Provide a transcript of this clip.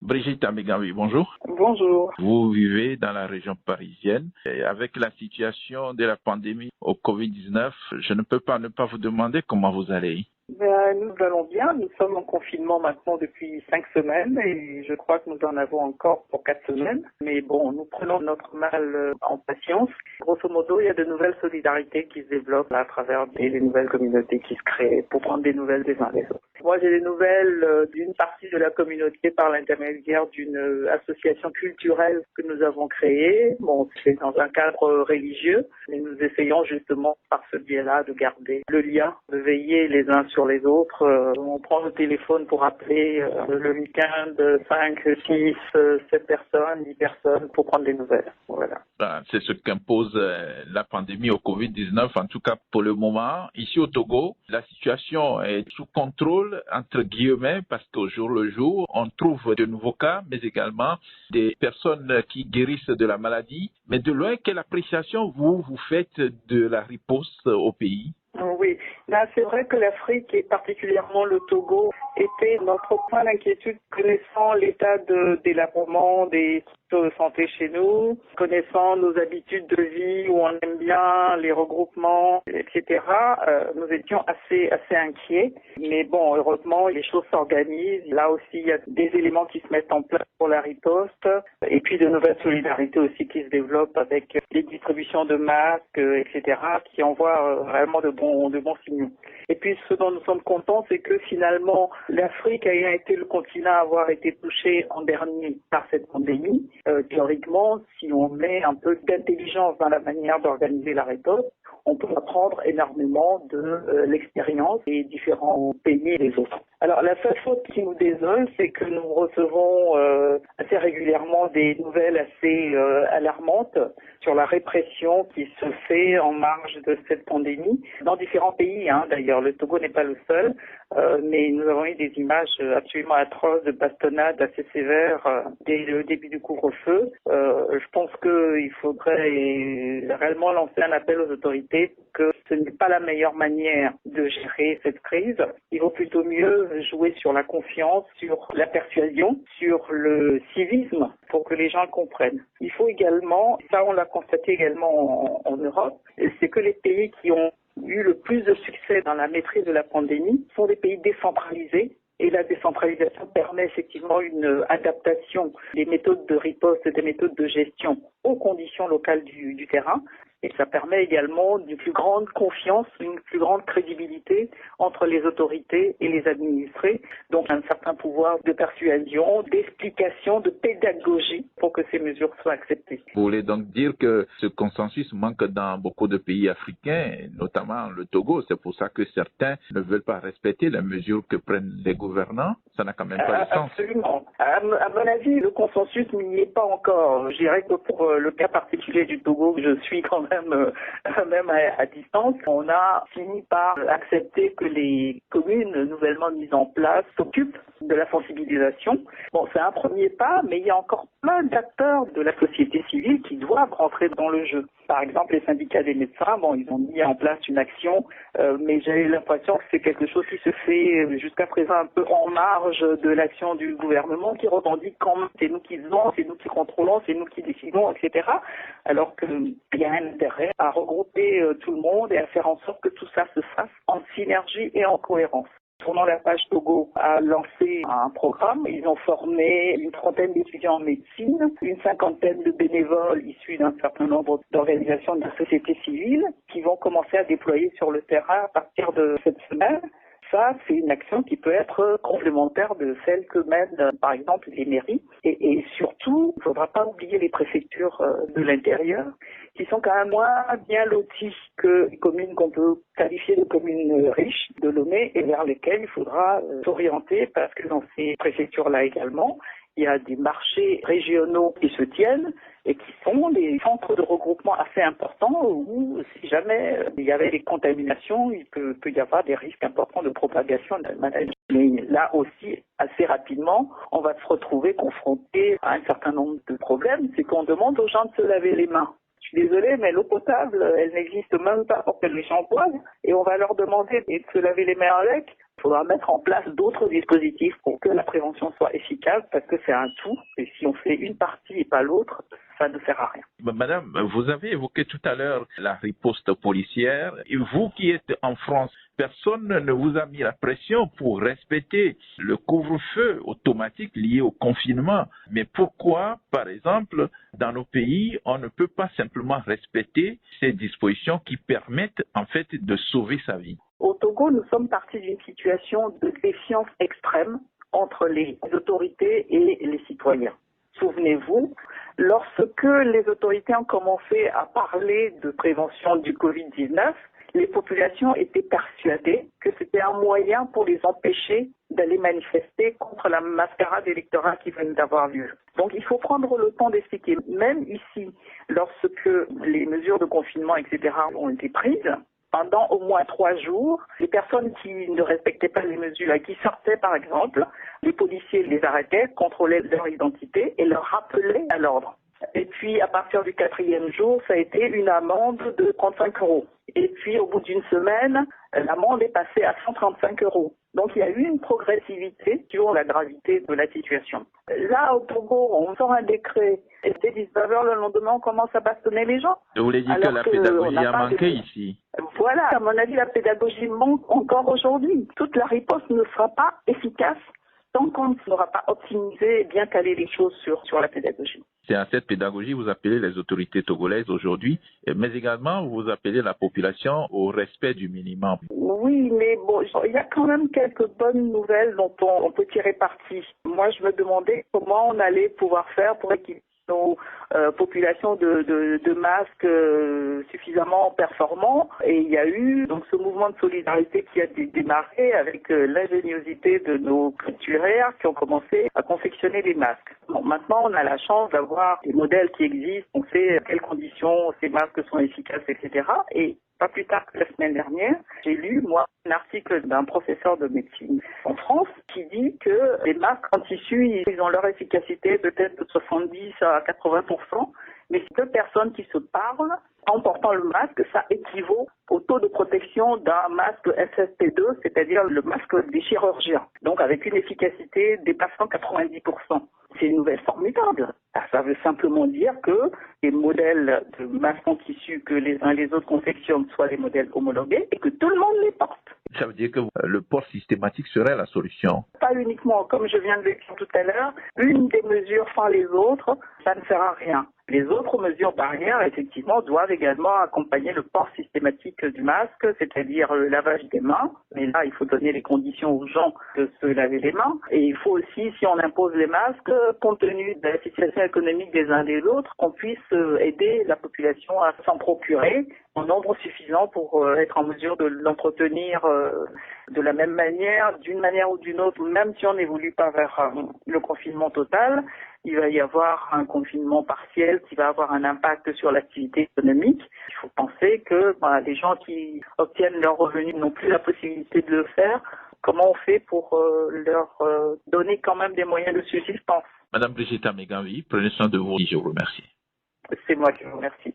Brigitte Amigawi, bonjour. Bonjour. Vous vivez dans la région parisienne et avec la situation de la pandémie au Covid-19, je ne peux pas ne pas vous demander comment vous allez. Nous allons bien. Nous sommes en confinement maintenant depuis 5 semaines et je crois que nous en avons encore pour 4 semaines. Mais bon, nous prenons notre mal en patience. Grosso modo, il y a de nouvelles solidarités qui se développent à travers les nouvelles communautés qui se créent pour prendre des nouvelles des uns des autres. Moi, j'ai des nouvelles d'une partie de la communauté par l'intermédiaire d'une association culturelle que nous avons créée. Bon, c'est dans un cadre religieux, mais nous essayons justement par ce biais-là de garder le lien, de veiller les uns sur les autres. On prend le téléphone pour appeler le week-end 5, 6, 7 personnes, 10 personnes pour prendre des nouvelles. Voilà. C'est ce qu'impose la pandémie au Covid-19. En tout cas, pour le moment, ici au Togo, la situation est sous contrôle, entre guillemets, parce qu'au jour le jour, on trouve de nouveaux cas, mais également des personnes qui guérissent de la maladie. Mais de loin, quelle appréciation vous faites de la riposte au pays? Oui, là c'est vrai que l'Afrique et particulièrement le Togo était notre point d'inquiétude connaissant l'état de délabrement des de santé chez nous, connaissant nos habitudes de vie où on aime bien les regroupements, etc. Nous étions assez inquiets. Mais bon, heureusement, les choses s'organisent. Là aussi, il y a des éléments qui se mettent en place pour la riposte et puis de nouvelles solidarités aussi qui se développent avec les distributions de masques, etc. qui envoient vraiment de bons signaux. Et puis, ce dont nous sommes contents, c'est que finalement, l'Afrique ayant été le continent à avoir été touché en dernier par cette pandémie, théoriquement, si on met un peu d'intelligence dans la manière d'organiser la riposte, on peut apprendre énormément de l'expérience des différents pays et des autres. Alors, la seule faute qui nous désole, c'est que nous recevons assez régulièrement des nouvelles assez alarmantes sur la répression qui se fait en marge de cette pandémie dans différents pays. D'ailleurs, le Togo n'est pas le seul, mais nous avons eu des images absolument atroces de bastonnades assez sévères dès le début du couvre-feu. Je pense qu'il faudrait réellement lancer un appel aux autorités que ce n'est pas la meilleure manière de gérer cette crise. Il vaut plutôt mieux jouer sur la confiance, sur la persuasion, sur le civisme pour que les gens le comprennent. Il faut également, ça on l'a constaté également en Europe, c'est que les pays qui ont eu le plus de succès dans la maîtrise de la pandémie sont des pays décentralisés. Et la décentralisation permet effectivement une adaptation des méthodes de riposte et des méthodes de gestion aux conditions locales du terrain. Et ça permet également une plus grande confiance, une plus grande crédibilité entre les autorités et les administrés. Donc un certain pouvoir de persuasion, d'explication, de pédagogie pour que ces mesures soient acceptées. Vous voulez donc dire que ce consensus manque dans beaucoup de pays africains, notamment le Togo. C'est pour ça que certains ne veulent pas respecter les mesures que prennent les gouvernants. Ça n'a quand même pas de sens. Absolument. À mon avis, le consensus n'y est pas encore. Je dirais que pour le cas particulier du Togo, je suis quand même à distance, on a fini par accepter que les communes nouvellement mises en place s'occupent de la sensibilisation. Bon, c'est un premier pas, mais il y a encore plein d'acteurs de la société civile qui doivent rentrer dans le jeu. Par exemple, les syndicats des médecins, ils ont mis en place une action, mais j'ai l'impression que c'est quelque chose qui se fait jusqu'à présent un peu en marge de l'action du gouvernement qui revendique quand même c'est nous qui faisons, c'est nous qui contrôlons, c'est nous qui décidons, etc. Alors qu'il y a un intérêt à regrouper tout le monde et à faire en sorte que tout ça se fasse en synergie et en cohérence. Tournant la page, Togo a lancé un programme. Ils ont formé une trentaine d'étudiants en médecine, une cinquantaine de bénévoles issus d'un certain nombre d'organisations de la société civile qui vont commencer à déployer sur le terrain à partir de cette semaine. Ça, c'est une action qui peut être complémentaire de celle que mènent, par exemple, les mairies. Et surtout, il ne faudra pas oublier les préfectures de l'intérieur, qui sont quand même moins bien loties que les communes qu'on peut qualifier de communes riches de Lomé et vers lesquelles il faudra s'orienter parce que dans ces préfectures-là également, il y a des marchés régionaux qui se tiennent et qui sont des centres de regroupement assez importants où, si jamais il y avait des contaminations, il peut y avoir des risques importants de propagation de la maladie. Mais là aussi, assez rapidement, on va se retrouver confronté à un certain nombre de problèmes. C'est qu'on demande aux gens de se laver les mains. Je suis désolée, mais l'eau potable, elle n'existe même pas pour que les gens boivent. Et on va leur demander de se laver les mains avec. Il faudra mettre en place d'autres dispositifs pour que la prévention soit efficace parce que c'est un tout. Et si on fait une partie et pas l'autre, ça ne sert à rien. Madame, vous avez évoqué tout à l'heure la riposte policière. Et vous qui êtes en France, personne ne vous a mis la pression pour respecter le couvre-feu automatique lié au confinement. Mais pourquoi, par exemple, dans nos pays, on ne peut pas simplement respecter ces dispositions qui permettent en fait de sauver sa vie? Au Togo, nous sommes partis d'une situation de défiance extrême entre les autorités et les citoyens. Souvenez-vous, lorsque les autorités ont commencé à parler de prévention du Covid-19, les populations étaient persuadées que c'était un moyen pour les empêcher d'aller manifester contre la mascarade électorale qui venait d'avoir lieu. Donc il faut prendre le temps d'expliquer. Même ici, lorsque les mesures de confinement, etc. ont été prises, pendant au moins 3 jours, les personnes qui ne respectaient pas les mesures, qui sortaient par exemple, les policiers les arrêtaient, contrôlaient leur identité et leur rappelaient à l'ordre. Et puis à partir du 4e jour, ça a été une amende de 35 €. Et puis au bout d'une semaine, l'amende est passée à 135 €. Donc il y a eu une progressivité sur la gravité de la situation. Là au Togo, on sort un décret et dès 19 h le lendemain, on commence à bastonner les gens. Je voulais dire que la pédagogie a manqué ici. Voilà, à mon avis, la pédagogie manque encore aujourd'hui. Toute la riposte ne sera pas efficace tant qu'on n'aura pas optimisé et bien calé les choses sur la pédagogie. C'est à cette pédagogie que vous appelez les autorités togolaises aujourd'hui, mais également vous appelez la population au respect du minimum. Oui, mais bon, il y a quand même quelques bonnes nouvelles dont on peut tirer parti. Moi, je me demandais comment on allait pouvoir faire pour équiper nos populations de masques suffisamment performants. Et il y a eu donc ce mouvement de solidarité qui a démarré avec l'ingéniosité de nos culturaires qui ont commencé à confectionner les masques. Bon, maintenant, on a la chance d'avoir des modèles qui existent, on sait à quelles conditions ces masques sont efficaces, etc. Et pas plus tard que la semaine dernière, j'ai lu, moi, un article d'un professeur de médecine en France qui dit que les masques en tissu, ils ont leur efficacité peut-être de 70 à 80%, mais si 2 personnes qui se parlent en portant le masque, ça équivaut au taux de protection d'un masque FFP2, c'est-à-dire le masque des chirurgiens. Donc avec une efficacité dépassant 90%. C'est une nouvelle formidable. Ça veut simplement dire que les modèles de masques en tissu que les uns et les autres confectionnent soient des modèles homologués et que tout le monde les porte. Ça veut dire que le port systématique serait la solution. Pas uniquement, comme je viens de le dire tout à l'heure, une des mesures sans les autres, ça ne sert à rien. Les autres mesures barrières, effectivement, doivent également accompagner le port systématique du masque, c'est-à-dire le lavage des mains. Mais là, il faut donner les conditions aux gens de se laver les mains. Et il faut aussi, si on impose les masques, compte tenu de la situation économique des uns et des autres, qu'on puisse aider la population à s'en procurer en nombre suffisant pour être en mesure de l'entretenir de la même manière, d'une manière ou d'une autre, même si on n'évolue pas vers le confinement total. Il va y avoir un confinement partiel qui va avoir un impact sur l'activité économique. Il faut penser que les gens qui obtiennent leurs revenus n'ont plus la possibilité de le faire. Comment on fait pour leur donner quand même des moyens de subsistance? Madame Brigitte Améganvi, prenez soin de vous et je vous remercie. C'est moi qui vous remercie.